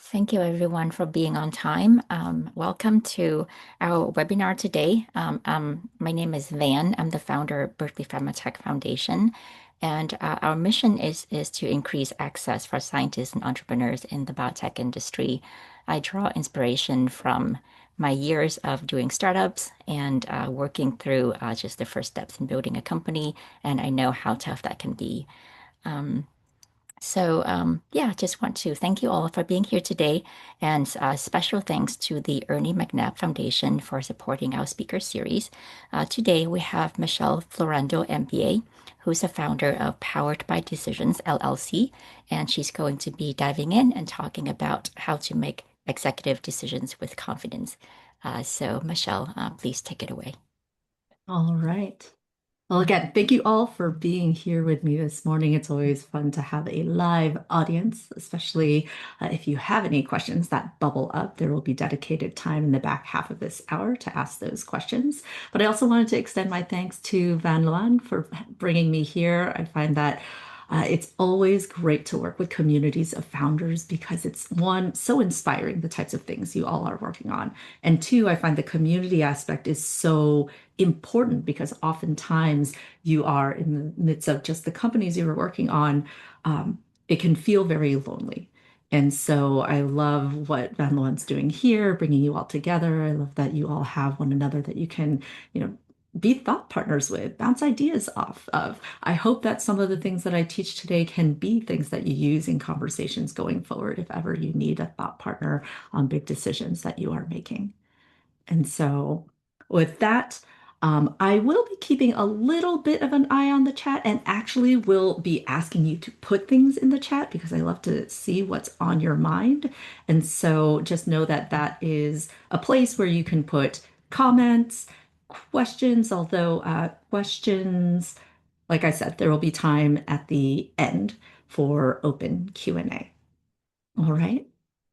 Thank you, everyone, for being on time. Welcome to our webinar today. My name is Van. I'm the founder of Berkeley Pharmatech Foundation, and our mission is to increase access for scientists and entrepreneurs in the biotech industry. I draw inspiration from my years of doing startups and working through just the first steps in building a company, and I know how tough that can be. Um, yeah, just want to thank you all for being here today, and special thanks to the Ernie McNabb Foundation for supporting our speaker series. Today we have Michelle Florendo, MBA, who's the founder of Powered by Decisions LLC, and she's going to be diving in and talking about how to make executive decisions with confidence. Michelle, please take it away. All right. Well, again, thank you all for being here with me this morning. It's always fun to have a live audience, especially if you have any questions that bubble up. There will be dedicated time in the back half of this hour to ask those questions. But I also wanted to extend my thanks to Van Luan for bringing me here. I find that it's always great to work with communities of founders because it's one, so inspiring, the types of things you all are working on. And two, I find the community aspect is so important because oftentimes you are in the midst of just the companies you are working on. It can feel very lonely. And so I love what Van Loan's doing here, bringing you all together. I love that you all have one another that you can, you know, be thought partners with, bounce ideas off of. I hope that some of the things that I teach today can be things that you use in conversations going forward if ever you need a thought partner on big decisions that you are making. And so, with that, I will be keeping a little bit of an eye on the chat and actually will be asking you to put things in the chat because I love to see what's on your mind. And so, just know that that is a place where you can put comments, questions, although questions, like I said, there will be time at the end for open Q&A. All right.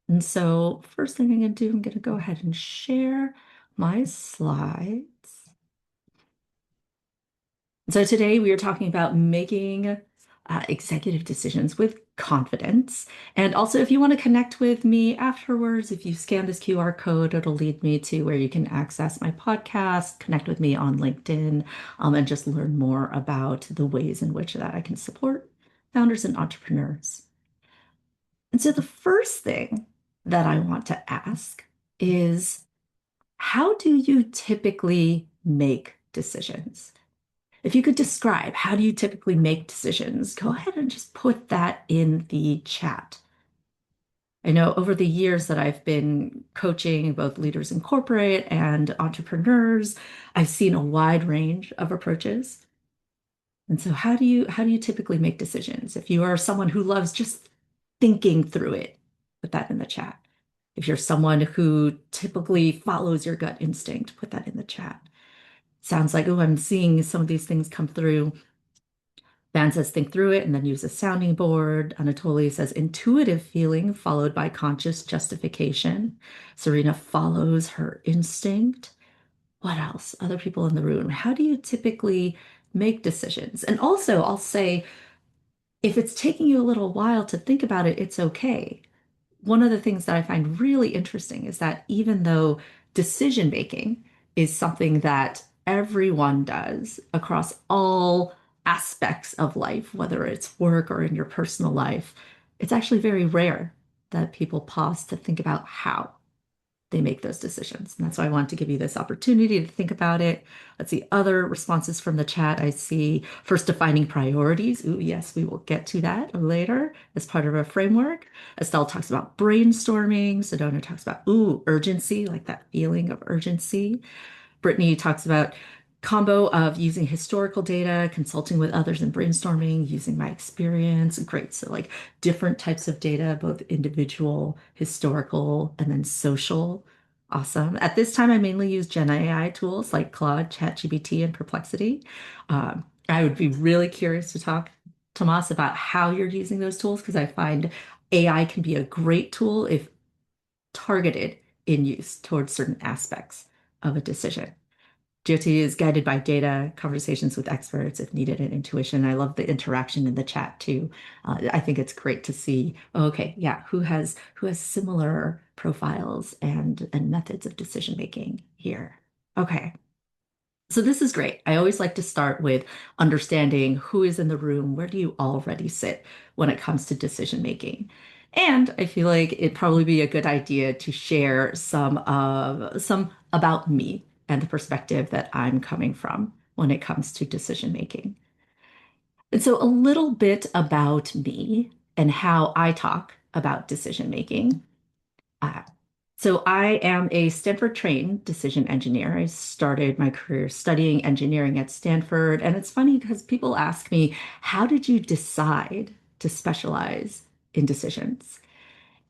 And so first thing I'm going to do, I'm going to go ahead and share my slides. So today we are talking about making executive decisions with confidence. And also, if you want to connect with me afterwards, if you scan this QR code, it'll lead me to where you can access my podcast, connect with me on LinkedIn, and just learn more about the ways in which that I can support founders and entrepreneurs. And so the first thing that I want to ask is, how do you typically make decisions? If you could describe how do you typically make decisions, go ahead and just put that in the chat. I know over the years that I've been coaching both leaders in corporate and entrepreneurs, I've seen a wide range of approaches. And so how do you typically make decisions? If you are someone who loves just thinking through it, put that in the chat. If you're someone who typically follows your gut instinct, put that in the chat. Sounds like, oh, I'm seeing some of these things come through. Van says, think through it and then use a sounding board. Anatoly says, intuitive feeling followed by conscious justification. Serena follows her instinct. What else? Other people in the room. How do you typically make decisions? And also, I'll say, if it's taking you a little while to think about it, it's okay. One of the things that I find really interesting is that even though decision making is something that everyone does across all aspects of life, whether it's work or in your personal life, it's actually very rare that people pause to think about how they make those decisions. And that's why I wanted to give you this opportunity to think about it. Let's see other responses from the chat. I see first defining priorities. Ooh, yes, we will get to that later as part of a framework. Estelle talks about brainstorming. Sedona talks about, ooh, urgency, like that feeling of urgency. Brittany talks about combo of using historical data, consulting with others and brainstorming, using my experience. Great. So like different types of data, both individual, historical, and then social. Awesome. At this time, I mainly use Gen AI tools like Claude, ChatGPT, and Perplexity. I would be really curious to talk, Tomas, about how you're using those tools because I find AI can be a great tool if targeted in use towards certain aspects of a decision. GOT is guided by data, conversations with experts if needed, and intuition. I love the interaction in the chat too. I think it's great to see, oh, okay, yeah, who has similar profiles and methods of decision making here. Okay. So this is great. I always like to start with understanding who is in the room. Where do you already sit when it comes to decision making? And I feel like it'd probably be a good idea to share some about me and the perspective that I'm coming from when it comes to decision making. And so a little bit about me and how I talk about decision making. Uh, so I am a Stanford trained decision engineer. I started my career studying engineering at Stanford. And it's funny because people ask me, how did you decide to specialize in decisions?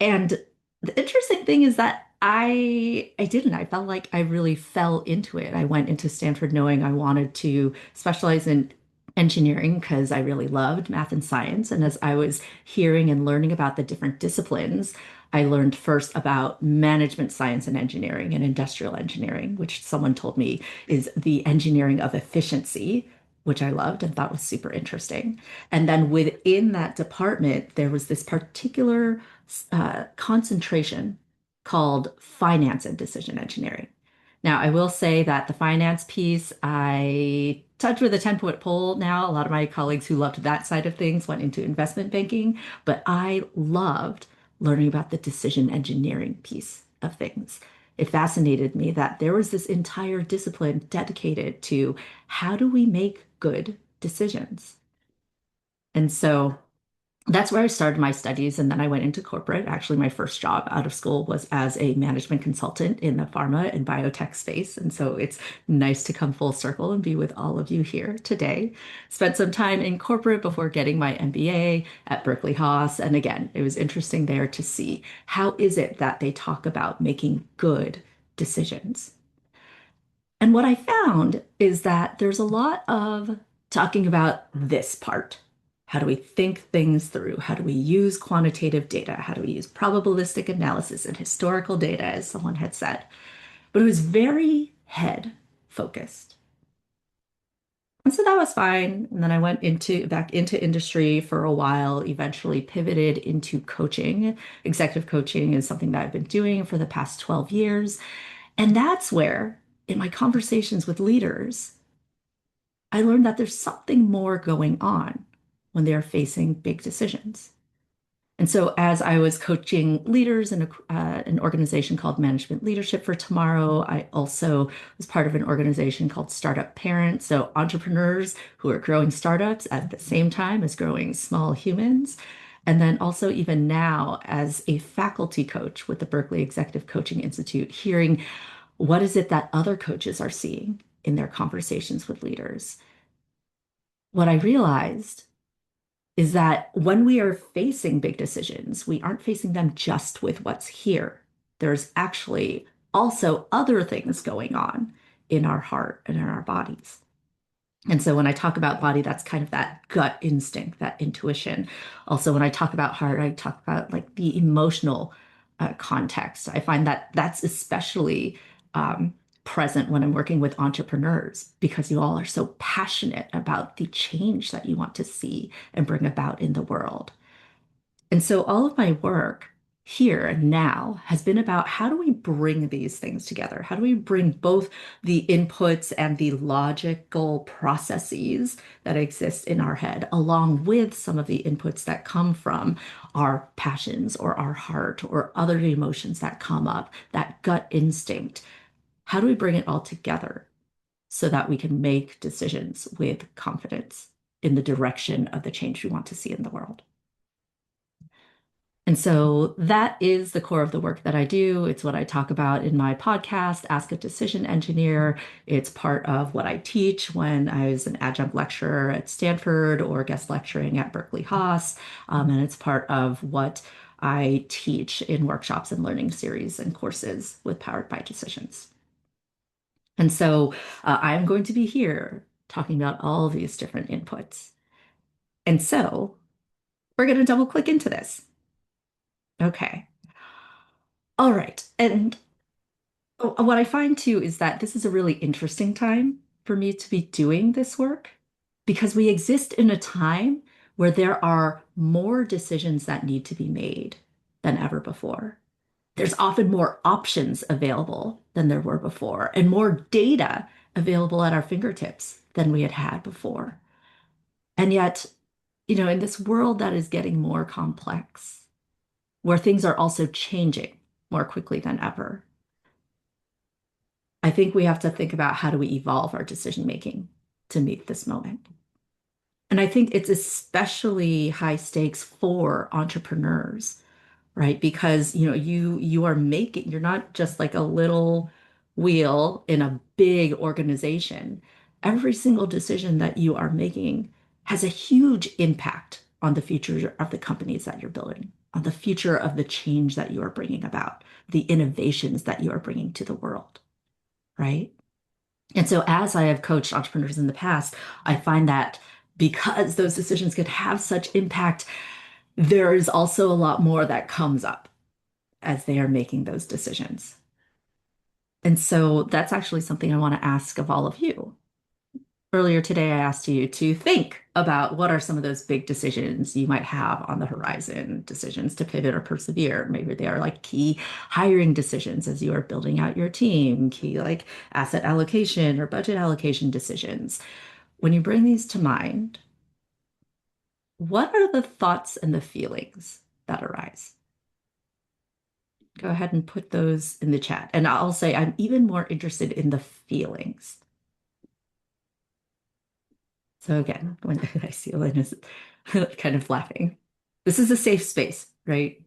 And the interesting thing is that I didn't. I felt like I really fell into it. I went into Stanford knowing I wanted to specialize in engineering because I really loved math and science. And as I was hearing and learning about the different disciplines, I learned first about management science and engineering and industrial engineering, which someone told me is the engineering of efficiency, which I loved and thought was super interesting. And then within that department, there was this particular concentration called finance and decision engineering. Now, I will say that the finance piece, I touch with a 10-foot pole now. A lot of my colleagues who loved that side of things went into investment banking, but I loved learning about the decision engineering piece of things. It fascinated me that there was this entire discipline dedicated to how do we make good decisions? And so that's where I started my studies. And then I went into corporate. Actually, my first job out of school was as a management consultant in the pharma and biotech space. And so it's nice to come full circle and be with all of you here today. Spent some time in corporate before getting my MBA at Berkeley Haas. And again, it was interesting there to see how is it that they talk about making good decisions. And what I found is that there's a lot of talking about this part. How do we think things through? How do we use quantitative data? How do we use probabilistic analysis and historical data, as someone had said? But it was very head focused. And so that was fine. And then I went into back into industry for a while, eventually pivoted into coaching. Executive coaching is something that I've been doing for the past 12 years. And that's where, in my conversations with leaders, I learned that there's something more going on when they are facing big decisions. And so, as I was coaching leaders in an organization called Management Leadership for Tomorrow, I also was part of an organization called Startup Parents. So, entrepreneurs who are growing startups at the same time as growing small humans. And then also, even now, as a faculty coach with the Berkeley Executive Coaching Institute, hearing what is it that other coaches are seeing in their conversations with leaders. What I realized is that when we are facing big decisions, we aren't facing them just with what's here. There's actually also other things going on in our heart and in our bodies. And so when I talk about body, that's kind of that gut instinct, that intuition. Also, when I talk about heart, I talk about like the emotional context. I find that that's especially um, present when I'm working with entrepreneurs because you all are so passionate about the change that you want to see and bring about in the world. And so all of my work here and now has been about how do we bring these things together? How do we bring both the inputs and the logical processes that exist in our head, along with some of the inputs that come from our passions or our heart or other emotions that come up, that gut instinct? How do we bring it all together so that we can make decisions with confidence in the direction of the change we want to see in the world? And so that is the core of the work that I do. It's what I talk about in my podcast, Ask a Decision Engineer. It's part of what I teach when I was an adjunct lecturer at Stanford or guest lecturing at Berkeley Haas. And it's part of what I teach in workshops and learning series and courses with Powered by Decisions. And so I'm going to be here talking about all these different inputs. And so we're going to double click into this. Okay. All right. And What I find too is that this is a really interesting time for me to be doing this work because we exist in a time where there are more decisions that need to be made than ever before. There's often more options available than there were before, and more data available at our fingertips than we had had before. And yet, in this world that is getting more complex, where things are also changing more quickly than ever, I think we have to think about how do we evolve our decision making to meet this moment. And I think it's especially high stakes for entrepreneurs, right? Because you are making, you're not just like a little wheel in a big organization. Every single decision that you are making has a huge impact on the future of the companies that you're building, on the future of the change that you are bringing about, the innovations that you are bringing to the world, right? And so, as I have coached entrepreneurs in the past, I find that because those decisions could have such impact, there is also a lot more that comes up as they are making those decisions. And so, that's actually something I want to ask of all of you. Earlier today, I asked you to think about what are some of those big decisions you might have on the horizon, decisions to pivot or persevere. Maybe they are like key hiring decisions as you are building out your team, key like asset allocation or budget allocation decisions. When you bring these to mind, what are the thoughts and the feelings that arise? Go ahead and put those in the chat. And I'll say I'm even more interested in the feelings. So again, when I see Elena is kind of laughing, this is a safe space, right?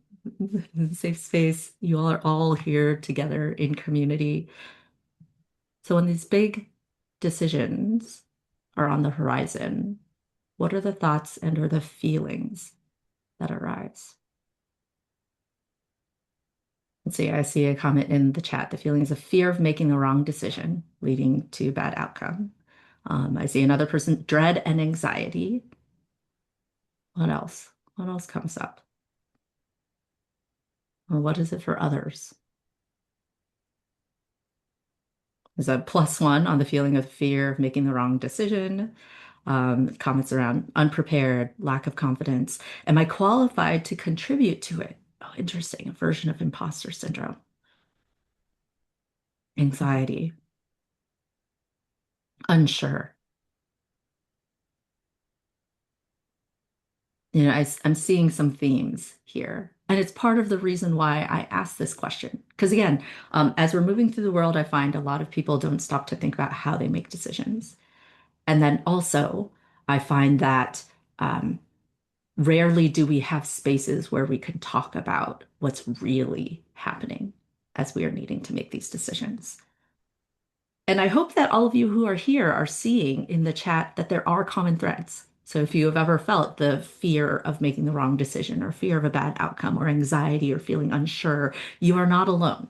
Safe space. You all are all here together in community. So when these big decisions are on the horizon, what are the thoughts and or the feelings that arise? Let's see, I see a comment in the chat. The feelings of fear of making the wrong decision, leading to bad outcome. I see another person, dread and anxiety. What else? What else comes up? Or what is it for others? There's a +1 on the feeling of fear of making the wrong decision. Comments around unprepared, lack of confidence. Am I qualified to contribute to it? Oh, interesting. A version of imposter syndrome. Anxiety, unsure. I'm seeing some themes here. And it's part of the reason why I asked this question. Because again, as we're moving through the world, I find a lot of people don't stop to think about how they make decisions. And then also, I find that rarely do we have spaces where we can talk about what's really happening as we are needing to make these decisions. And I hope that all of you who are here are seeing in the chat that there are common threads. So if you have ever felt the fear of making the wrong decision or fear of a bad outcome or anxiety or feeling unsure, you are not alone.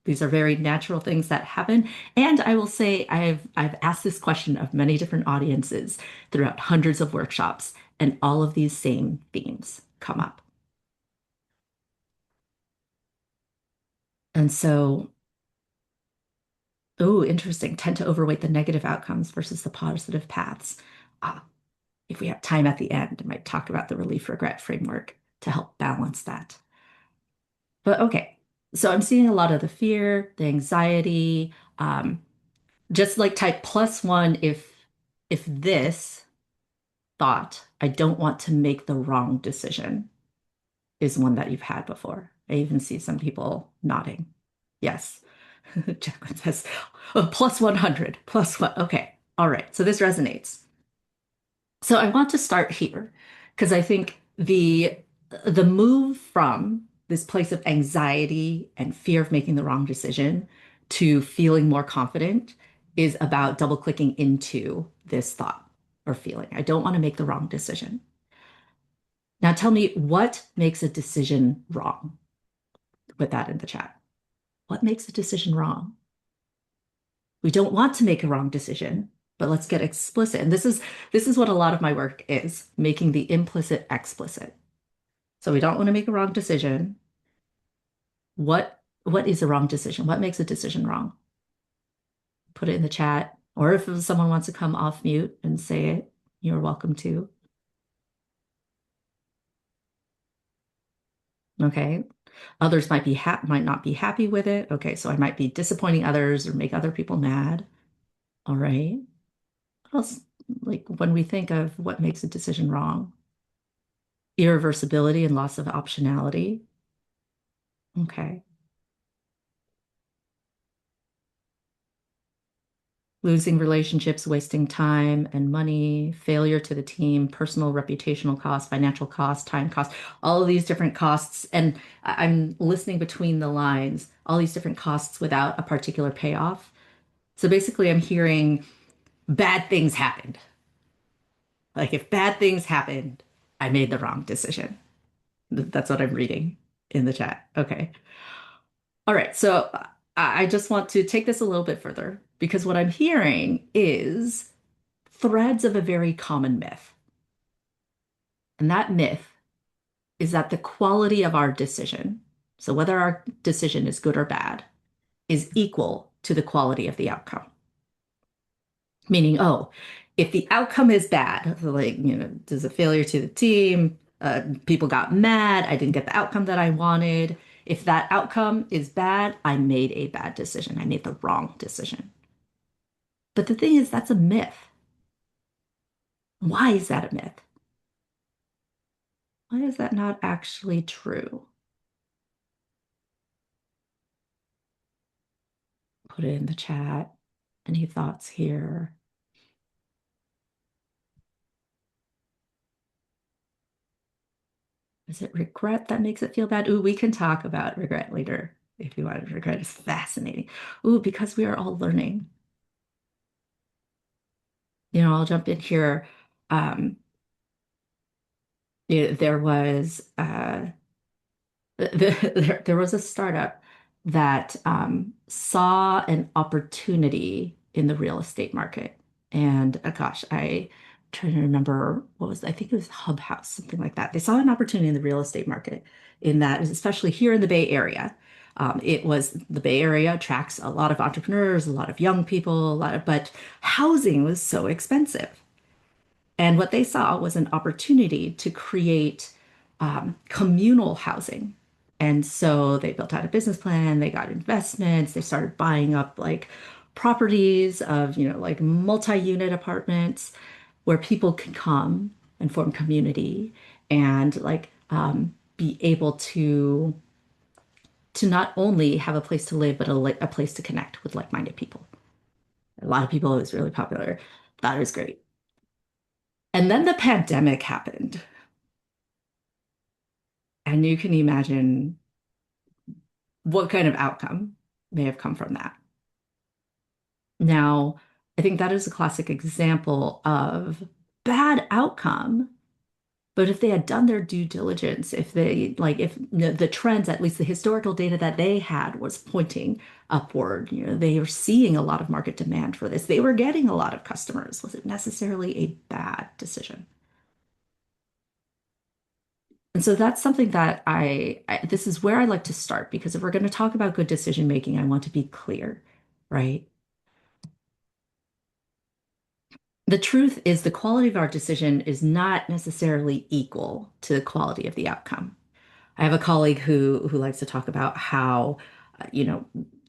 These are very natural things that happen. And I will say I've asked this question of many different audiences throughout hundreds of workshops, and all of these same themes come up. And so, oh, interesting. Tend to overweight the negative outcomes versus the positive paths. Ah, if we have time at the end, I might talk about the relief regret framework to help balance that. But okay, so I'm seeing a lot of the fear, the anxiety, just like type +1 if this thought, I don't want to make the wrong decision, is one that you've had before. I even see some people nodding. Yes. Jacqueline says, oh, +100, +1. Okay. All right. So this resonates. So I want to start here because I think the move from this place of anxiety and fear of making the wrong decision to feeling more confident is about double clicking into this thought or feeling. I don't want to make the wrong decision. Now tell me what makes a decision wrong. Put that in the chat. What makes a decision wrong? We don't want to make a wrong decision, but let's get explicit. And this is what a lot of my work is, making the implicit explicit. So we don't want to make a wrong decision. What what is a wrong decision? What makes a decision wrong? Put it in the chat. Or if someone wants to come off mute and say it, you're welcome to. Okay. Others might not be happy with it. Okay, so I might be disappointing others or make other people mad. All right. What else? Like when we think of what makes a decision wrong, irreversibility and loss of optionality. Okay. Losing relationships, wasting time and money, failure to the team, personal reputational costs, financial costs, time costs, all of these different costs. And I'm listening between the lines, all these different costs without a particular payoff. So basically, I'm hearing bad things happened. Like if bad things happened, I made the wrong decision. That's what I'm reading in the chat. Okay. All right. So I just want to take this a little bit further because what I'm hearing is threads of a very common myth. And that myth is that the quality of our decision, so whether our decision is good or bad, is equal to the quality of the outcome. Meaning, oh, if the outcome is bad, like, there's a failure to the team, people got mad, I didn't get the outcome that I wanted. If that outcome is bad, I made a bad decision. I made the wrong decision. But the thing is, that's a myth. Why is that a myth? Why is that not actually true? Put it in the chat. Any thoughts here? Is it regret that makes it feel bad? Ooh, we can talk about regret later if you want. Regret is fascinating. Ooh, because we are all learning. I'll jump in here. Um, there was there was a startup that saw an opportunity in the real estate market. And gosh, I trying to remember what was, I think it was Hub House, something like that. They saw an opportunity in the real estate market in that, especially here in the Bay Area. It was the Bay Area attracts a lot of entrepreneurs, a lot of young people, but housing was so expensive. And what they saw was an opportunity to create communal housing. And so they built out a business plan, they got investments, they started buying up like properties of, like multi-unit apartments where people can come and form community and like be able to not only have a place to live, but a place to connect with like-minded people. A lot of people, it was really popular. That was great. And then the pandemic happened. And you can imagine what kind of outcome may have come from that. Now, I think that is a classic example of bad outcome. But if they had done their due diligence, if they like, if the trends, at least the historical data that they had was pointing upward, they were seeing a lot of market demand for this. They were getting a lot of customers. Was it necessarily a bad decision? And so that's something that this is where I like to start because if we're going to talk about good decision making, I want to be clear, right? The truth is the quality of our decision is not necessarily equal to the quality of the outcome. I have a colleague who likes to talk about how, you know,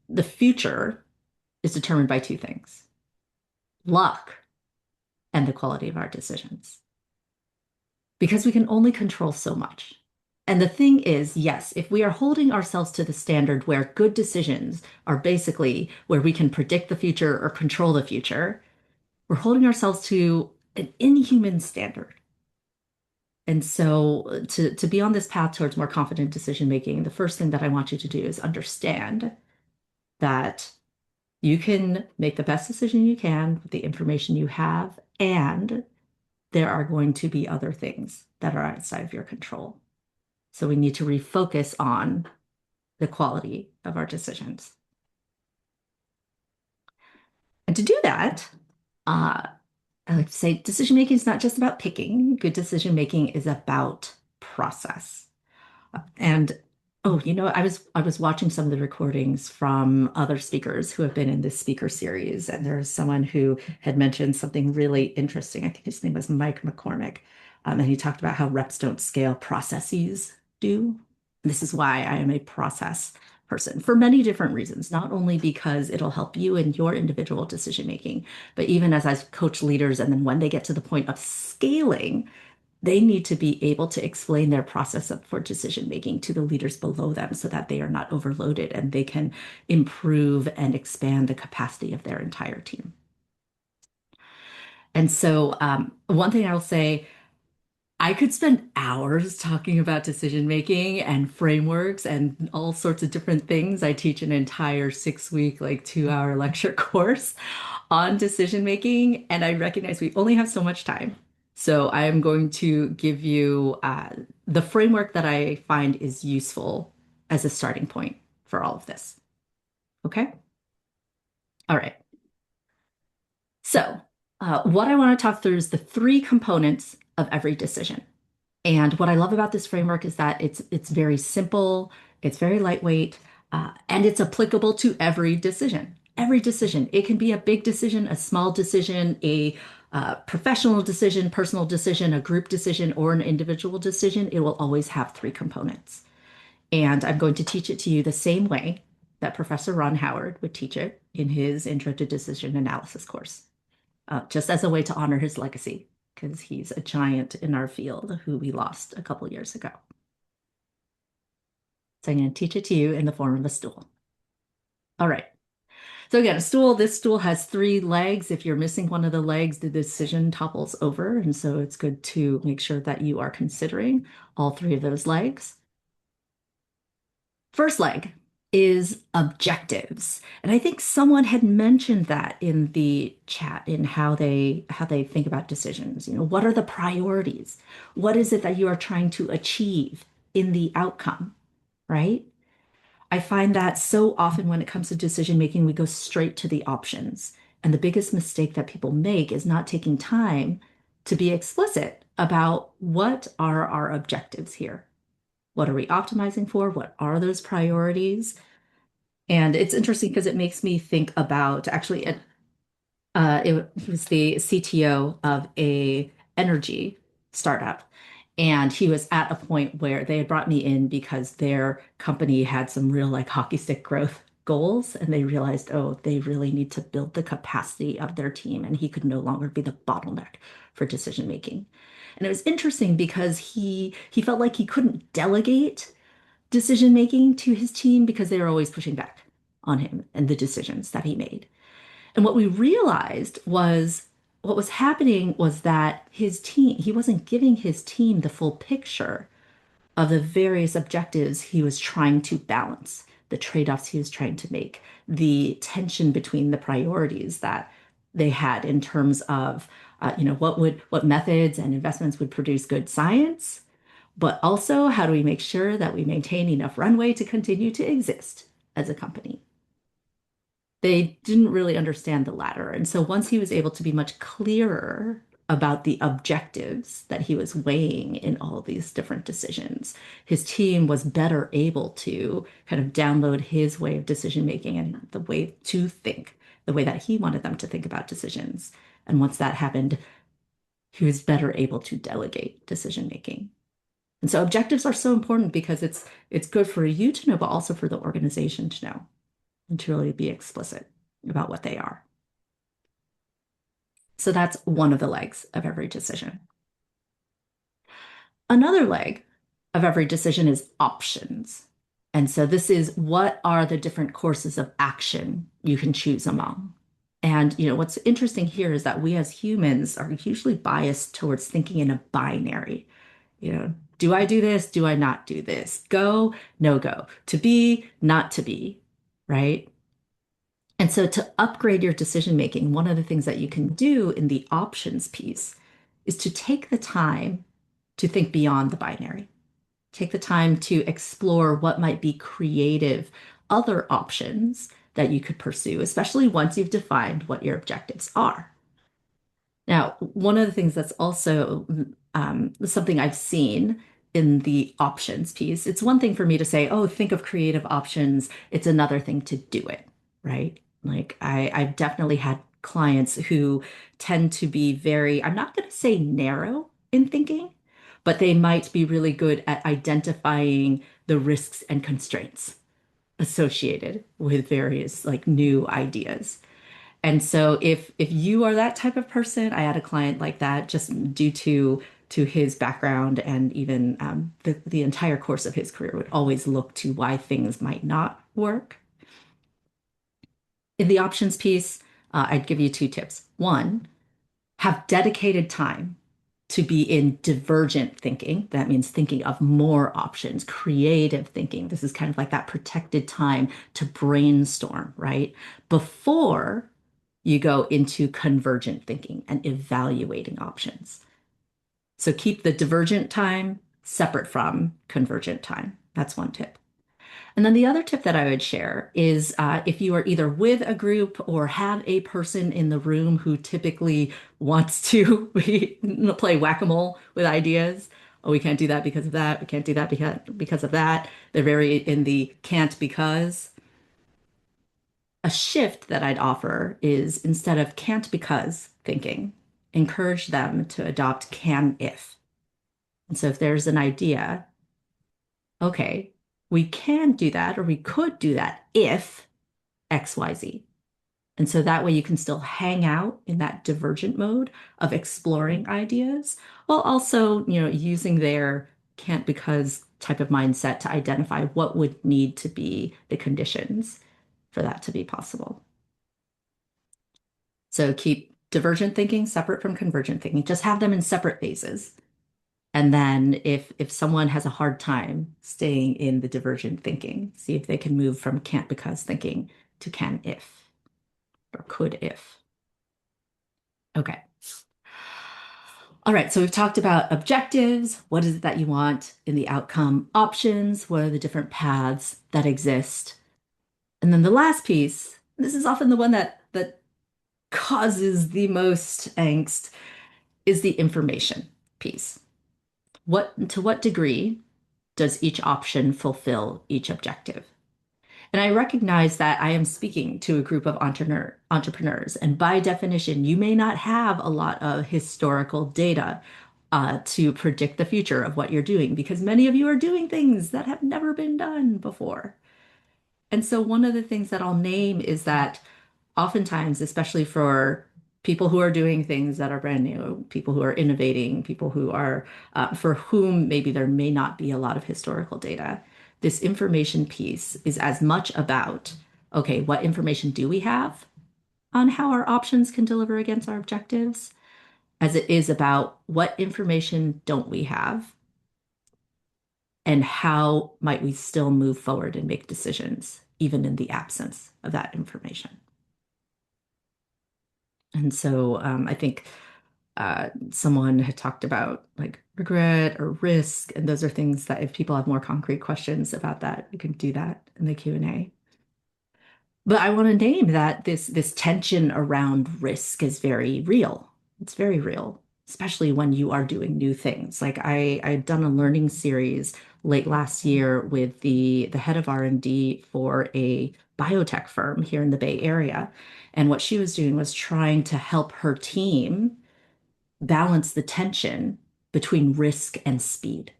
the future is determined by two things, luck and the quality of our decisions, because we can only control so much. And the thing is, yes, if we are holding ourselves to the standard where good decisions are basically where we can predict the future or control the future, we're holding ourselves to an inhuman standard. And so to be on this path towards more confident decision making, the first thing that I want you to do is understand that you can make the best decision you can with the information you have, and there are going to be other things that are outside of your control. So we need to refocus on the quality of our decisions. And to do that, uh, I like to say decision making is not just about picking. Good decision making is about process. And Oh, I was watching some of the recordings from other speakers who have been in this speaker series, and there's someone who had mentioned something really interesting. I think his name was Mike McCormick, and he talked about how reps don't scale, processes do. This is why I am a process person for many different reasons, not only because it'll help you in your individual decision making, but even as I coach leaders, and then when they get to the point of scaling they need to be able to explain their process for decision making to the leaders below them so that they are not overloaded and they can improve and expand the capacity of their entire team. And so, one thing I'll say, I could spend hours talking about decision making and frameworks and all sorts of different things. I teach an entire 6 week, like 2 hour lecture course on decision making, and I recognize we only have so much time. So I am going to give you the framework that I find is useful as a starting point for all of this. Okay? All right. So, what I want to talk through is the three components of every decision. And what I love about this framework is that it's very simple, it's very lightweight, and it's applicable to every decision. Every decision. It can be a big decision, a small decision, a professional decision, personal decision, a group decision, or an individual decision. It will always have three components. And I'm going to teach it to you the same way that Professor Ron Howard would teach it in his Intro to Decision Analysis course, just as a way to honor his legacy, because he's a giant in our field who we lost a couple years ago. So I'm going to teach it to you in the form of a stool. All right. So again, a stool, this stool has three legs. If you're missing one of the legs, the decision topples over. And so it's good to make sure that you are considering all three of those legs. First leg is objectives. And I think someone had mentioned that in the chat in how they think about decisions. What are the priorities? What is it that you are trying to achieve in the outcome, right? I find that so often when it comes to decision making, we go straight to the options. And the biggest mistake that people make is not taking time to be explicit about what are our objectives here. What are we optimizing for? What are those priorities? And it's interesting because it makes me think about actually he was the CTO of a energy startup. And he was at a point where they had brought me in because their company had some real like hockey stick growth goals. And they realized, oh, they really need to build the capacity of their team. And he could no longer be the bottleneck for decision making. And it was interesting because he felt like he couldn't delegate decision making to his team because they were always pushing back on him and the decisions that he made. And what we realized was what was happening was that his team, he wasn't giving his team the full picture of the various objectives he was trying to balance, the trade-offs he was trying to make, the tension between the priorities that they had in terms of, what methods and investments would produce good science, but also how do we make sure that we maintain enough runway to continue to exist as a company? They didn't really understand the latter. And so once he was able to be much clearer about the objectives that he was weighing in all of these different decisions, his team was better able to kind of download his way of decision making and the way to think, the way that he wanted them to think about decisions. And once that happened, he was better able to delegate decision making. And so objectives are so important because it's good for you to know, but also for the organization to know and to really be explicit about what they are. So that's one of the legs of every decision. Another leg of every decision is options. And so this is what are the different courses of action you can choose among. And what's interesting here is that we as humans are usually biased towards thinking in a binary. Do I do this? Do I not do this? Go, no go. To be, not to be, right? And so to upgrade your decision making, one of the things that you can do in the options piece is to take the time to think beyond the binary. Take the time to explore what might be creative other options that you could pursue, especially once you've defined what your objectives are. Now, one of the things that's also something I've seen in the options piece. It's one thing for me to say, oh, think of creative options. It's another thing to do it, right? Like I've definitely had clients who tend to be very, I'm not going to say narrow in thinking, but they might be really good at identifying the risks and constraints associated with various like new ideas. And so if you are that type of person, I had a client like that just due to his background and even the entire course of his career would always look to why things might not work. In the options piece, I'd give you two tips. One, have dedicated time to be in divergent thinking. That means thinking of more options, creative thinking. This is kind of like that protected time to brainstorm, right? Before you go into convergent thinking and evaluating options. So keep the divergent time separate from convergent time. That's one tip. And then the other tip that I would share is if you are either with a group or have a person in the room who typically wants to play whack-a-mole with ideas. Oh, we can't do that because of that. We can't do that because of that. They're very in the can't because. A shift that I'd offer is instead of can't because thinking, encourage them to adopt can if. And so if there's an idea, okay, we can do that or we could do that if XYZ. And so that way you can still hang out in that divergent mode of exploring ideas while also, using their can't because type of mindset to identify what would need to be the conditions for that to be possible. So keep divergent thinking separate from convergent thinking. Just have them in separate phases. And then if someone has a hard time staying in the divergent thinking, see if they can move from can't because thinking to can if or could if. Okay. All right, so we've talked about objectives. What is it that you want in the outcome? Options. What are the different paths that exist? And then the last piece, this is often the one that causes the most angst, is the information piece. To what degree does each option fulfill each objective? And I recognize that I am speaking to a group of entrepreneurs, and by definition, you may not have a lot of historical data to predict the future of what you're doing because many of you are doing things that have never been done before. And so, one of the things that I'll name is that oftentimes, especially for people who are doing things that are brand new, people who are innovating, people who are, for whom maybe there may not be a lot of historical data, this information piece is as much about, okay, what information do we have on how our options can deliver against our objectives, as it is about what information don't we have and how might we still move forward and make decisions, even in the absence of that information. And so I think someone had talked about like regret or risk, and those are things that if people have more concrete questions about that, we can do that in the Q&A. But I want to name that this tension around risk is very real. It's very real, especially when you are doing new things. Like I'd done a learning series late last year with the head of R&D for a biotech firm here in the Bay Area. And what she was doing was trying to help her team balance the tension between risk and speed.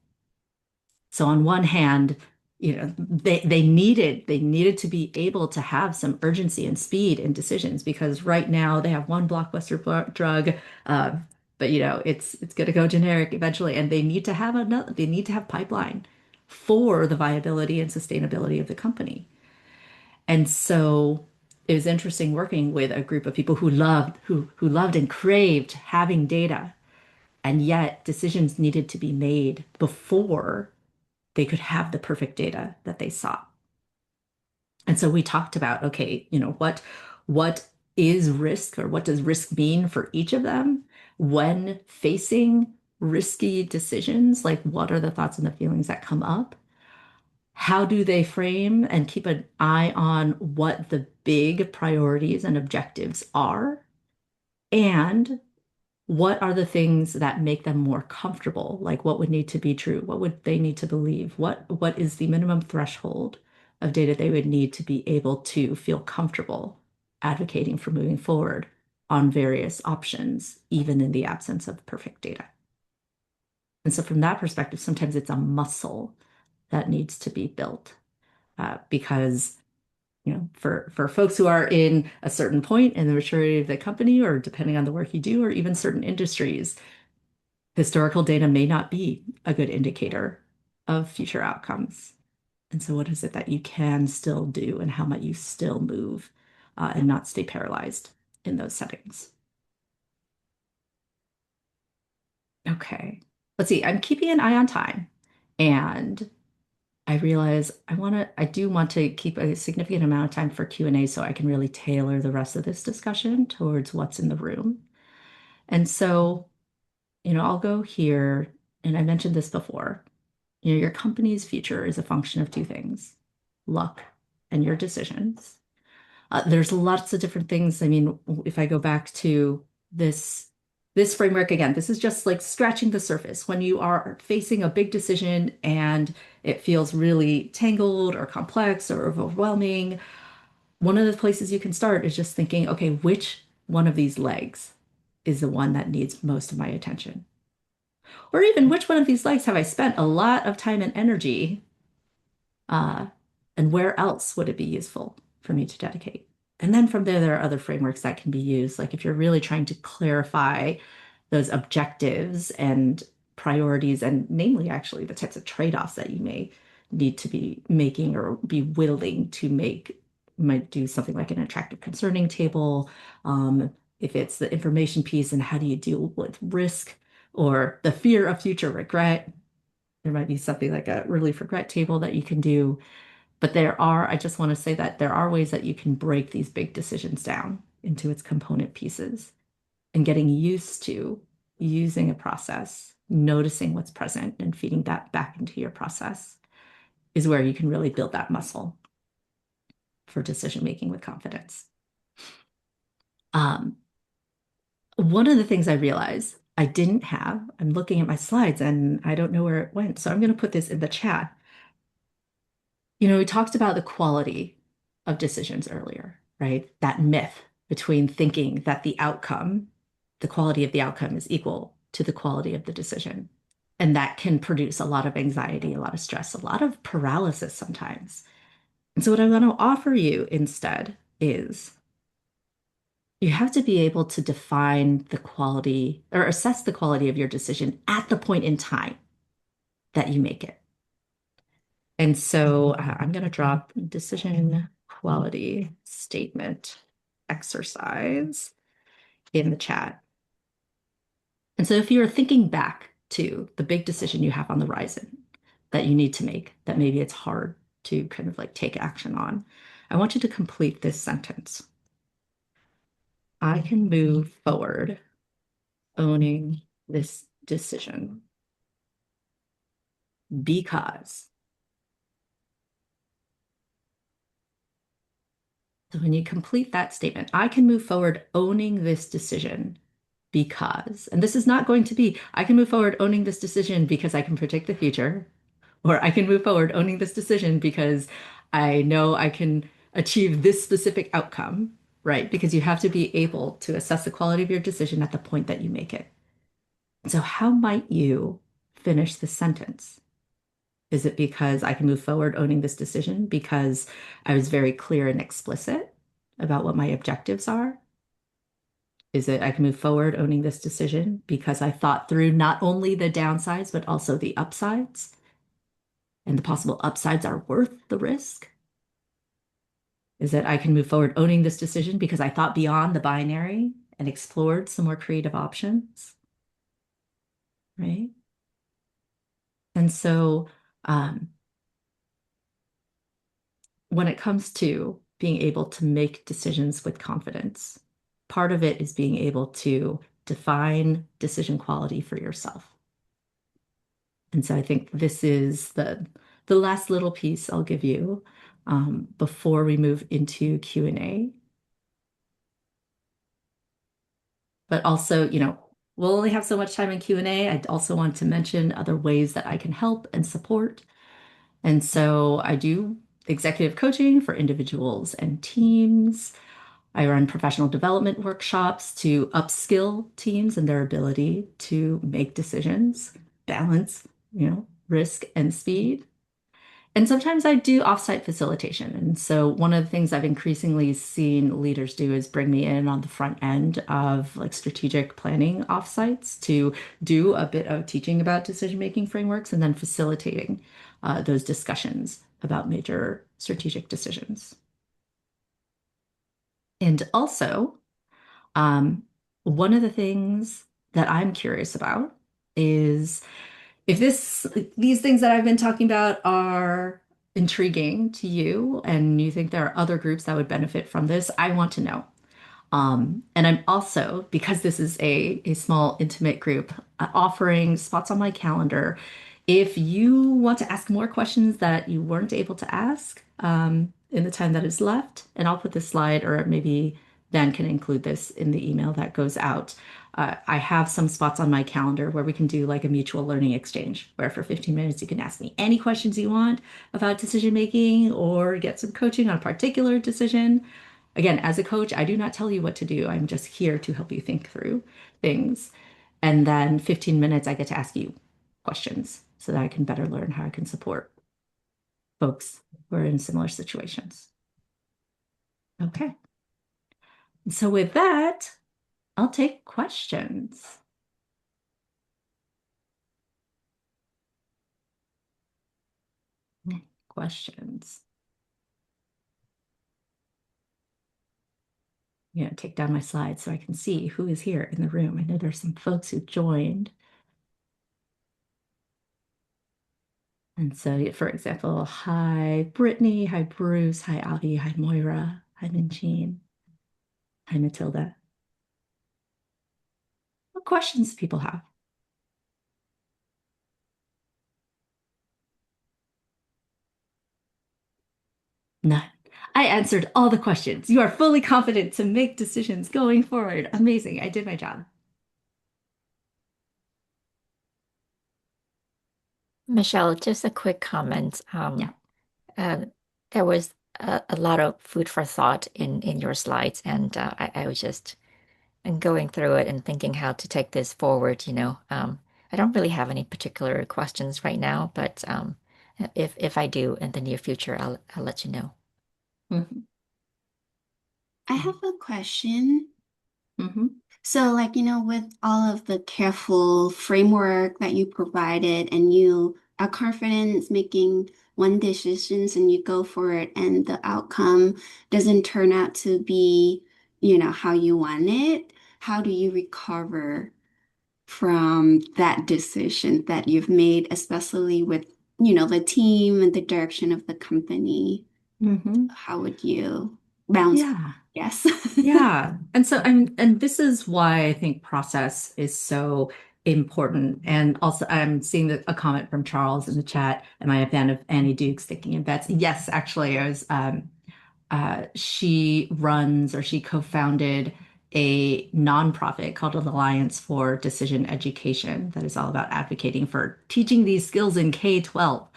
So on one hand, they needed to be able to have some urgency and speed in decisions because right now they have one blockbuster drug, uh, but it's going to go generic eventually, and they need to have another. They need to have pipeline for the viability and sustainability of the company. And so it was interesting working with a group of people who loved and craved having data, and yet decisions needed to be made before they could have the perfect data that they sought. And so we talked about, okay, what is risk or what does risk mean for each of them when facing risky decisions? Like what are the thoughts and the feelings that come up? How do they frame and keep an eye on what the big priorities and objectives are? And What are the things that make them more comfortable? Like what would need to be true? What would they need to believe? What is the minimum threshold of data they would need to be able to feel comfortable advocating for moving forward on various options, even in the absence of perfect data? And so from that perspective, sometimes it's a muscle that needs to be built because for folks who are in a certain point in the maturity of the company, or depending on the work you do, or even certain industries, historical data may not be a good indicator of future outcomes. And so, what is it that you can still do, and how might you still move and not stay paralyzed in those settings? Okay, let's see. I'm keeping an eye on time, and I realize I do want to keep a significant amount of time for Q&A so I can really tailor the rest of this discussion towards what's in the room. And so, I'll go here, and I mentioned this before. Your company's future is a function of two things, luck and your decisions. There's lots of different things. I mean, if I go back to this this framework again, this is just like scratching the surface. When you are facing a big decision and it feels really tangled or complex or overwhelming, one of the places you can start is just thinking, okay, which one of these legs is the one that needs most of my attention? Or even which one of these legs have I spent a lot of time and energy uh, and where else would it be useful for me to dedicate? And then from there are other frameworks that can be used. Like if you're really trying to clarify those objectives and priorities, and namely, actually, the types of trade-offs that you may need to be making or be willing to make, you might do something like an attractive concerning table. If it's the information piece and how do you deal with risk or the fear of future regret, there might be something like a relief regret table that you can do. But I just want to say that there are ways that you can break these big decisions down into its component pieces, and getting used to using a process, noticing what's present and feeding that back into your process is where you can really build that muscle for decision making with confidence. Um, One of the things I realized I didn't have, I'm looking at my slides and I don't know where it went. So I'm going to put this in the chat. We talked about the quality of decisions earlier, right? That myth between thinking that the quality of the outcome is equal to the quality of the decision. And that can produce a lot of anxiety, a lot of stress, a lot of paralysis sometimes. And so, what I want to offer you instead is you have to be able to define the quality or assess the quality of your decision at the point in time that you make it. And so I'm going to drop decision quality statement exercise in the chat. And so if you're thinking back to the big decision you have on the horizon that you need to make, that maybe it's hard to kind of like take action on, I want you to complete this sentence. I can move forward owning this decision because. So when you complete that statement, I can move forward owning this decision because, and this is not going to be, I can move forward owning this decision because I can predict the future, or I can move forward owning this decision because I know I can achieve this specific outcome, right? Because you have to be able to assess the quality of your decision at the point that you make it. So how might you finish the sentence? Is it because I can move forward owning this decision because I was very clear and explicit about what my objectives are? Is it I can move forward owning this decision because I thought through not only the downsides, but also the upsides? And the possible upsides are worth the risk? Is it I can move forward owning this decision because I thought beyond the binary and explored some more creative options? Right? And so, um, when it comes to being able to make decisions with confidence, part of it is being able to define decision quality for yourself. And so I think this is the last little piece I'll give you before we move into Q&A. But also, we'll only have so much time in Q&A. I also want to mention other ways that I can help and support. And so I do executive coaching for individuals and teams. I run professional development workshops to upskill teams and their ability to make decisions, balance, risk and speed. And sometimes I do offsite facilitation. And so one of the things I've increasingly seen leaders do is bring me in on the front end of like strategic planning offsites to do a bit of teaching about decision-making frameworks and then facilitating those discussions about major strategic decisions. And also, um, one of the things that I'm curious about is if these things that I've been talking about are intriguing to you and you think there are other groups that would benefit from this, I want to know. And I'm also, because this is a small, intimate group, offering spots on my calendar. If you want to ask more questions that you weren't able to ask in the time that is left, and I'll put this slide, or maybe Ben can include this in the email that goes out. I have some spots on my calendar where we can do like a mutual learning exchange, where for 15 minutes you can ask me any questions you want about decision making or get some coaching on a particular decision. Again, as a coach, I do not tell you what to do. I'm just here to help you think through things. And then 15 minutes, I get to ask you questions so that I can better learn how I can support folks who are in similar situations. Okay. So with that, I'll take questions. Questions. Take down my slides so I can see who is here in the room. I know there's some folks who joined. And so, for example, hi, Brittany. Hi, Bruce. Hi, Avi. Hi, Moira. Hi, Minjean. Hi, Matilda. What questions do people have? None. I answered all the questions. You are fully confident to make decisions going forward. Amazing. I did my job. Michelle, just a quick comment. Yeah. Uh, there was a lot of food for thought in your slides, and I was just going through it and thinking how to take this forward. I don't really have any particular questions right now, but if I do in the near future, I'll let you know. Mm-hmm. I have a question. Mm-hmm. So, with all of the careful framework that you provided, and you are confident making one decisions and you go for it, and the outcome doesn't turn out to be, how you want it, how do you recover from that decision that you've made, especially with, the team and the direction of the company? Mm-hmm. How would you bounce? Yeah. Yes. Yeah. And this is why I think process is so important. And also, I'm seeing a comment from Charles in the chat. Am I a fan of Annie Duke sticking in bets? Yes, actually, she co-founded a nonprofit called Alliance for Decision Education that is all about advocating for teaching these skills in K-12.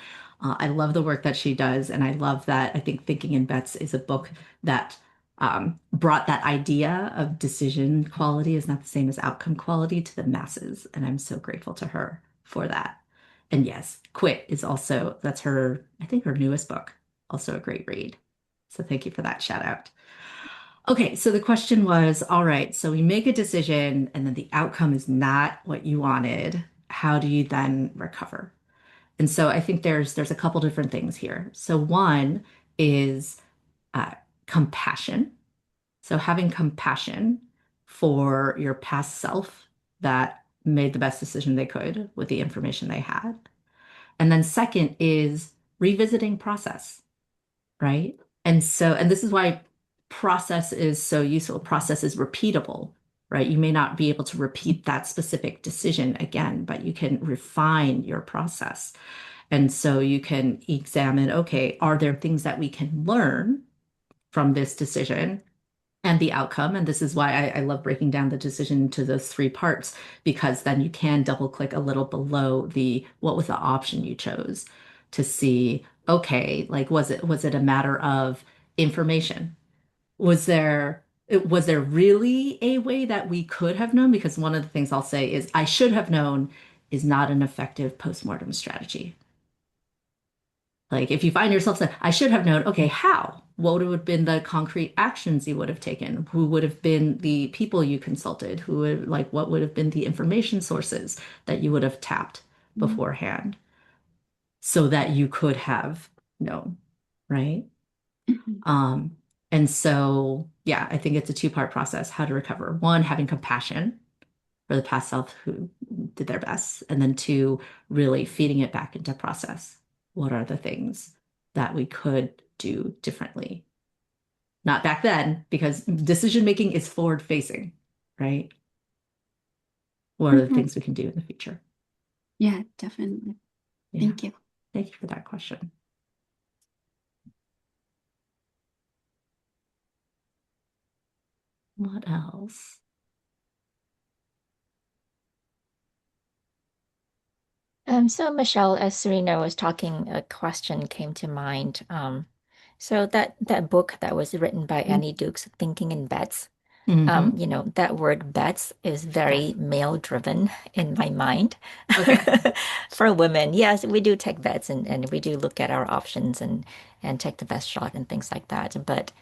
I love the work that she does, and I love that. I think Thinking in Bets is a book that brought that idea of decision quality is not the same as outcome quality to the masses, and I'm so grateful to her for that. And yes, Quit is also, that's her, I think her newest book, also a great read. So thank you for that shout out. Okay, so the question was, all right, so we make a decision and then the outcome is not what you wanted. How do you then recover? And so I think there's a couple different things here. So one is uh, compassion. So having compassion for your past self that made the best decision they could with the information they had. And then second is revisiting process, right? And this is why process is so useful. Process is repeatable, right? You may not be able to repeat that specific decision again, but you can refine your process. And so you can examine, okay, are there things that we can learn from this decision and the outcome. And this is why I love breaking down the decision into those three parts, because then you can double click a little below the what was the option you chose to see, okay, like was it a matter of information? Was there really a way that we could have known? Because one of the things I'll say is I should have known is not an effective postmortem strategy. Like if you find yourself saying, I should have known, okay, how? What would have been the concrete actions you would have taken? Who would have been the people you consulted? Who would like what would have been the information sources that you would have tapped beforehand so that you could have known, right? Mhm. Um, and so yeah, I think it's a two-part process, how to recover. One, having compassion for the past self who did their best. And then two, really feeding it back into process. What are the things that we could do differently? Not back then, because decision making is forward facing, right? What are the Mhm. things we can do in the future? Yeah, definitely. Yeah. Thank you. Thank you for that question. What else? So Michelle, as Serena was talking, a question came to mind. So that book that was written by Annie Dukes, Thinking in Bets, Mm-hmm. that word bets is Yes. very male driven in my mind. Okay. For women, yes, we do take bets and we do look at our options and take the best shot and things like that. But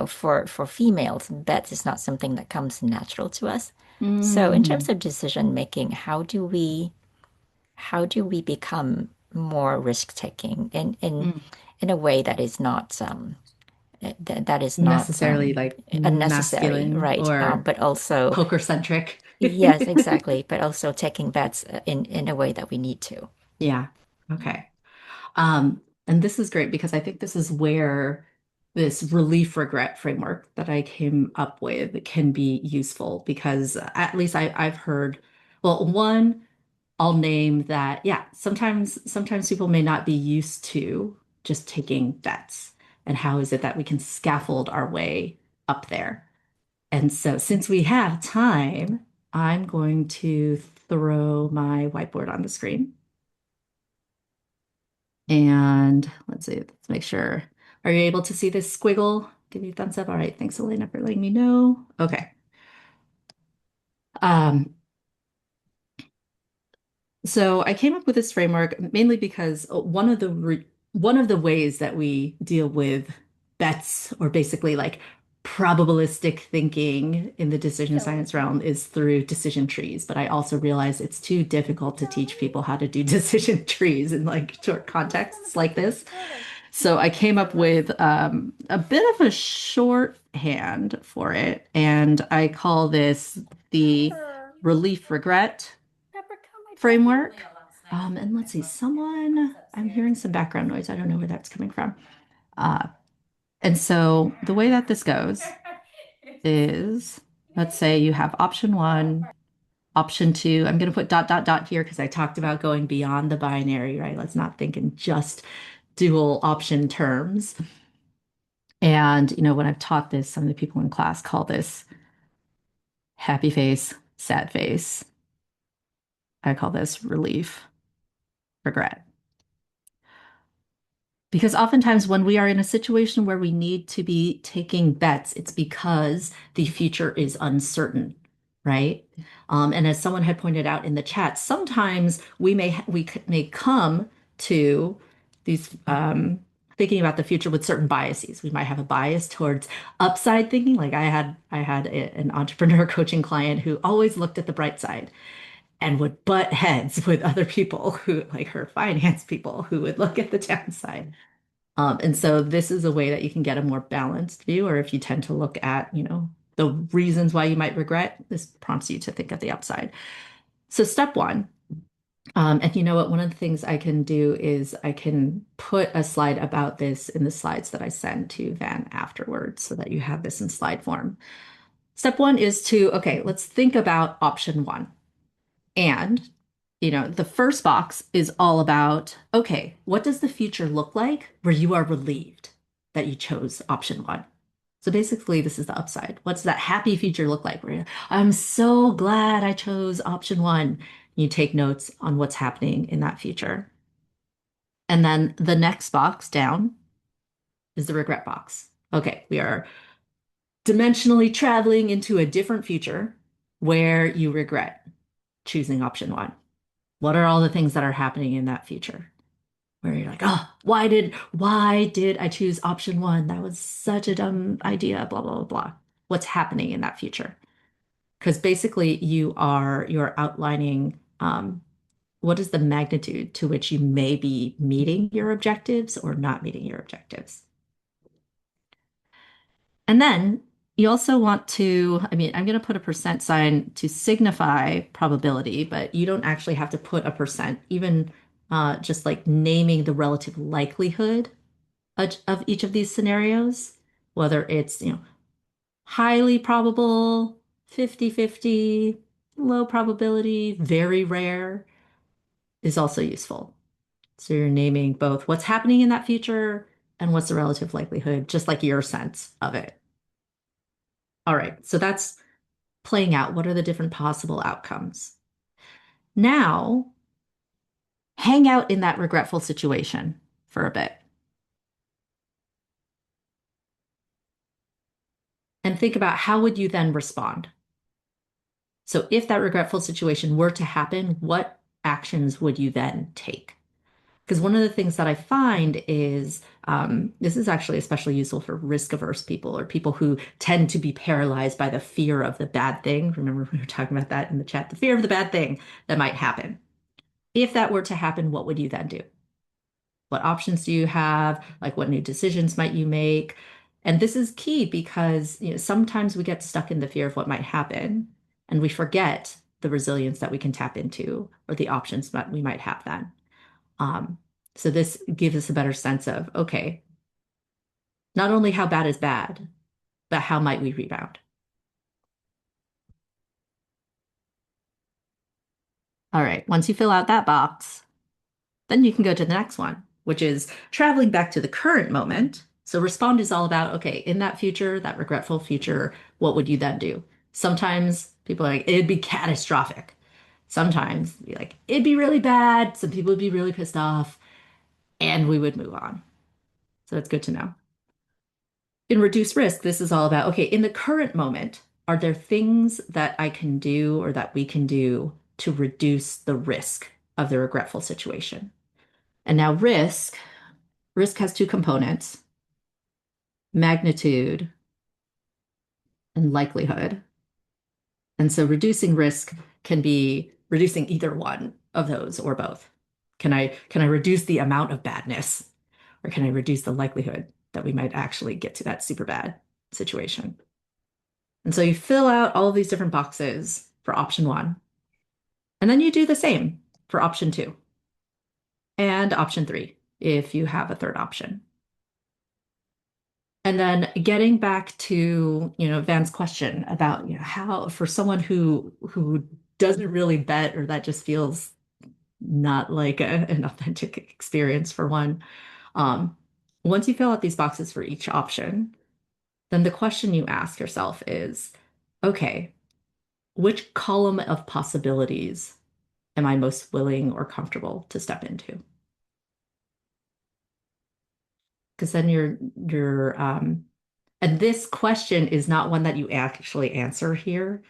for females, bets is not something that comes natural to us. So in terms Mm, of decision making, how do we become more risk taking mm. in a way that is not that is not Necessarily like unnecessary, masculine right? or But also, poker centric. yes, exactly. But also taking bets in a way that we need to. Yeah. Okay. And this is great because I think this is where this relief regret framework that I came up with can be useful because at least I've heard, well, one, I'll name that, yeah, sometimes people may not be used to just taking bets. And how is it that we can scaffold our way up there? And so since we have time, I'm going to throw my whiteboard on the screen. And let's see, let's make sure. Are you able to see this squiggle? Give you a thumbs up. All right, thanks, Elena, for letting me know. Okay. Um, so I came up with this framework mainly because one of the ways that we deal with bets or basically like probabilistic thinking in the decision science realm is through decision trees. But I also realize it's too difficult to teach people how to do decision trees in like short contexts like this. So I came up with a bit of a shorthand for it, and I call this the relief regret framework. And let's see, I'm hearing some background noise. I don't know where that's coming from. Uh, and so the way that this goes is, let's say you have option one, option two. I'm going to put dot, dot, dot here because I talked about going beyond the binary, right? Let's not think in just dual option terms. And, when I've taught this, some of the people in class call this happy face, sad face. I call this relief, regret. Because oftentimes, when we are in a situation where we need to be taking bets, it's because the future is uncertain, right? And as someone had pointed out in the chat, sometimes we may come to these thinking about the future with certain biases. We might have a bias towards upside thinking. Like an entrepreneur coaching client who always looked at the bright side and would butt heads with other people who, like her finance people, who would look at the downside. And so this is a way that you can get a more balanced view, or if you tend to look at, the reasons why you might regret, this prompts you to think of the upside. So step one, and you know what, one of the things I can do is I can put a slide about this in the slides that I send to Van afterwards so that you have this in slide form. Step one is okay, let's think about option one. And, the first box is all about, okay, what does the future look like where you are relieved that you chose option one? So basically, this is the upside. What's that happy future look like? I'm so glad I chose option one. You take notes on what's happening in that future. And then the next box down is the regret box. Okay, we are dimensionally traveling into a different future where you regret choosing option one. What are all the things that are happening in that future? Where you're like, oh, why did I choose option one? That was such a dumb idea, blah, blah, blah, blah. What's happening in that future? Because basically you're outlining what is the magnitude to which you may be meeting your objectives or not meeting your objectives. And then you also want to, I mean, I'm going to put a percent sign to signify probability, but you don't actually have to put a percent, even just like naming the relative likelihood of each of these scenarios, whether it's, highly probable, 50-50, low probability, very rare is also useful. So you're naming both what's happening in that future and what's the relative likelihood, just like your sense of it. All right, so that's playing out. What are the different possible outcomes? Now, hang out in that regretful situation for a bit and think about how would you then respond? So if that regretful situation were to happen, what actions would you then take? Because one of the things that I find is this is actually especially useful for risk-averse people or people who tend to be paralyzed by the fear of the bad thing. Remember, we were talking about that in the chat, the fear of the bad thing that might happen. If that were to happen, what would you then do? What options do you have? Like, what new decisions might you make? And this is key because sometimes we get stuck in the fear of what might happen and we forget the resilience that we can tap into or the options that we might have then. Um, so this gives us a better sense of, okay, not only how bad is bad, but how might we rebound? All right, once you fill out that box, then you can go to the next one, which is traveling back to the current moment. So respond is all about, okay, in that future, that regretful future, what would you then do? Sometimes people are like, it'd be catastrophic. Sometimes be like, it'd be really bad. Some people would be really pissed off, and we would move on. So it's good to know. In reduce risk, this is all about, okay, in the current moment, are there things that I can do or that we can do to reduce the risk of the regretful situation? And now risk has two components, magnitude and likelihood. And so reducing risk can be reducing either one of those or both. Can I reduce the amount of badness or can I reduce the likelihood that we might actually get to that super bad situation? And so you fill out all of these different boxes for option one, and then you do the same for option two and option three if you have a third option. And then getting back to, Van's question about, how for someone who doesn't really bet or that just feels not like an authentic experience for one, um, once you fill out these boxes for each option, then the question you ask yourself is, okay, which column of possibilities am I most willing or comfortable to step into? Because then and this question is not one that you actually answer here.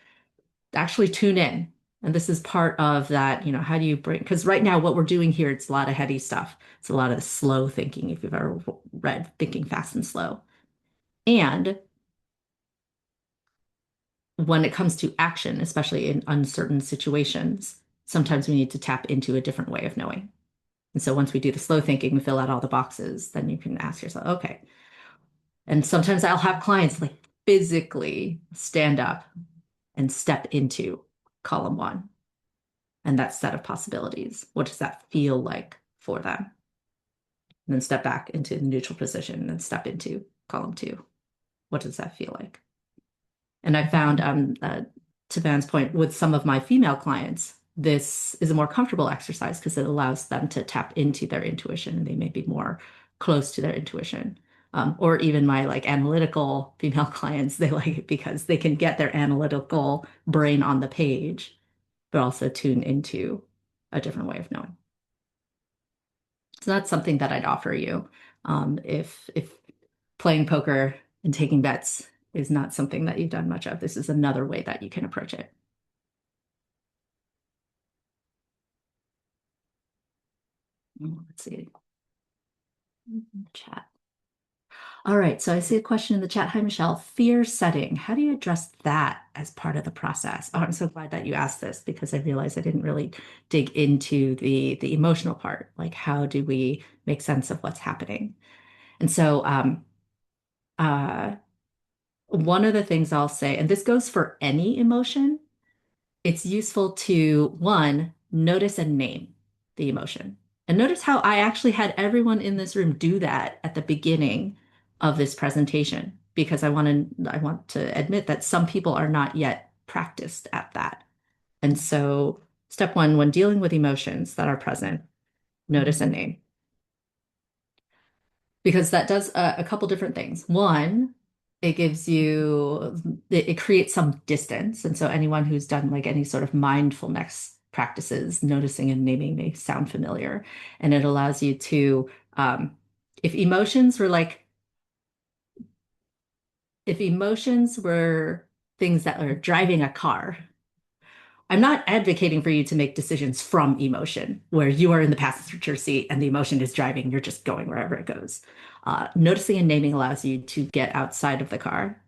Actually tune in. And this is part of that, how do you bring, because right now what we're doing here, it's a lot of heady stuff. It's a lot of the slow thinking, if you've ever read Thinking Fast and Slow. And when it comes to action, especially in uncertain situations, sometimes we need to tap into a different way of knowing. And so once we do the slow thinking, we fill out all the boxes, then you can ask yourself, okay. And sometimes I'll have clients like physically stand up and step into column one and that set of possibilities. What does that feel like for them? And then step back into the neutral position and step into column two. What does that feel like? And I found, to Van's point, with some of my female clients, this is a more comfortable exercise because it allows them to tap into their intuition and they may be more close to their intuition. Or even my like analytical female clients, they like it because they can get their analytical brain on the page, but also tune into a different way of knowing. So that's something that I'd offer you. If playing poker and taking bets is not something that you've done much of, this is another way that you can approach it. Let's see. Chat. All right, so I see a question in the chat. Hi, Michelle. Fear setting. How do you address that as part of the process? Oh, I'm so glad that you asked this because I realized I didn't really dig into the emotional part. Like, how do we make sense of what's happening? And so, uh, one of the things I'll say, and this goes for any emotion, it's useful to, one, notice and name the emotion. And notice how I actually had everyone in this room do that at the beginning of this presentation, because I want to admit that some people are not yet practiced at that. And so step one, when dealing with emotions that are present, notice and name. Because that does a couple different things. One, it creates some distance. And so anyone who's done like any sort of mindfulness practices, noticing and naming may sound familiar. And it allows you to, if emotions were like, if emotions were things that are driving a car, I'm not advocating for you to make decisions from emotion, where you are in the passenger seat and the emotion is driving, you're just going wherever it goes. Noticing and naming allows you to get outside of the car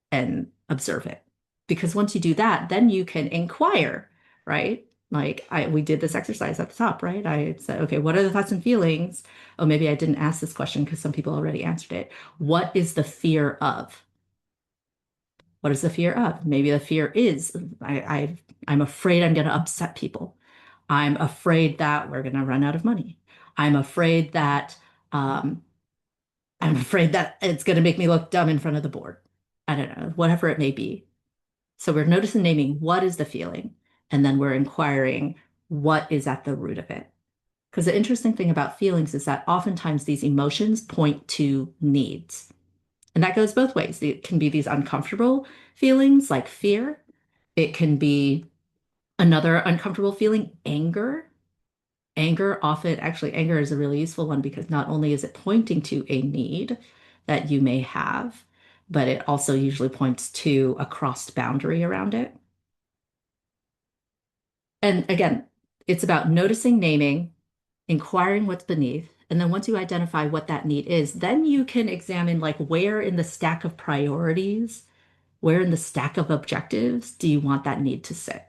and observe it. Because once you do that, then you can inquire, right? Like we did this exercise at the top, right? I said, okay, what are the thoughts and feelings? Oh, maybe I didn't ask this question because some people already answered it. What is the fear of? What is the fear of? Maybe the fear is I'm afraid I'm going to upset people. I'm afraid that we're going to run out of money. I'm afraid that um, I'm afraid that it's going to make me look dumb in front of the board. I don't know, whatever it may be. So we're noticing naming what is the feeling, and then we're inquiring what is at the root of it. Because the interesting thing about feelings is that oftentimes these emotions point to needs. And that goes both ways. It can be these uncomfortable feelings like fear. It can be another uncomfortable feeling, anger. Anger is a really useful one because not only is it pointing to a need that you may have, but it also usually points to a crossed boundary around it. And again, it's about noticing, naming, inquiring what's beneath. And then once you identify what that need is, then you can examine like where in the stack of priorities, where in the stack of objectives do you want that need to sit?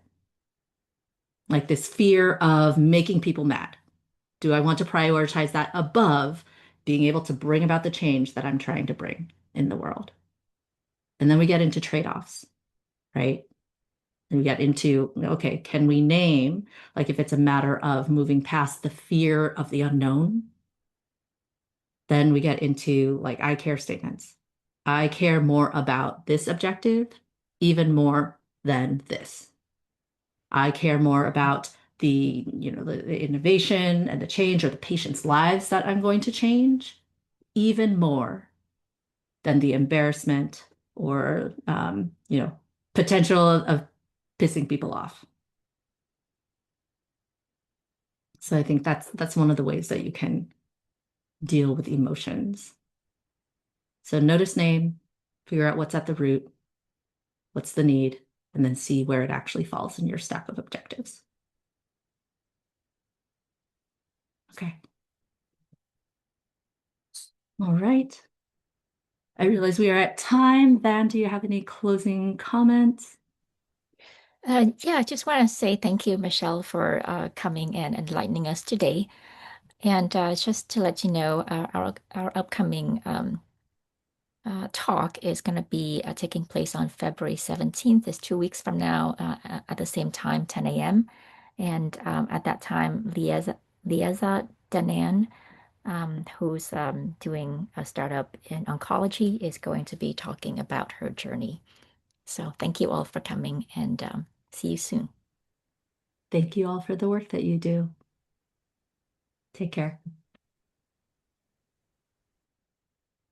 Like this fear of making people mad. Do I want to prioritize that above being able to bring about the change that I'm trying to bring in the world? And then we get into trade-offs, right? And we get into, okay, can we name, like if it's a matter of moving past the fear of the unknown, then we get into like I care statements. I care more about this objective, even more than this. I care more about the innovation and the change or the patient's lives that I'm going to change, even more than the embarrassment or potential of pissing people off. So I think that's one of the ways that you can deal with emotions. So notice name, figure out what's at the root, what's the need, and then see where it actually falls in your stack of objectives. Okay. All right. I realize we are at time. Van, do you have any closing comments? Yeah, I just want to say thank you, Michelle, for coming and enlightening us today. And just to let you know, our upcoming talk is going to be taking place on February 17th. It's 2 weeks from now at the same time, 10 a.m. And at that time, Lieza Danan, who's doing a startup in oncology, is going to be talking about her journey. So thank you all for coming and see you soon. Thank you all for the work that you do. Take care.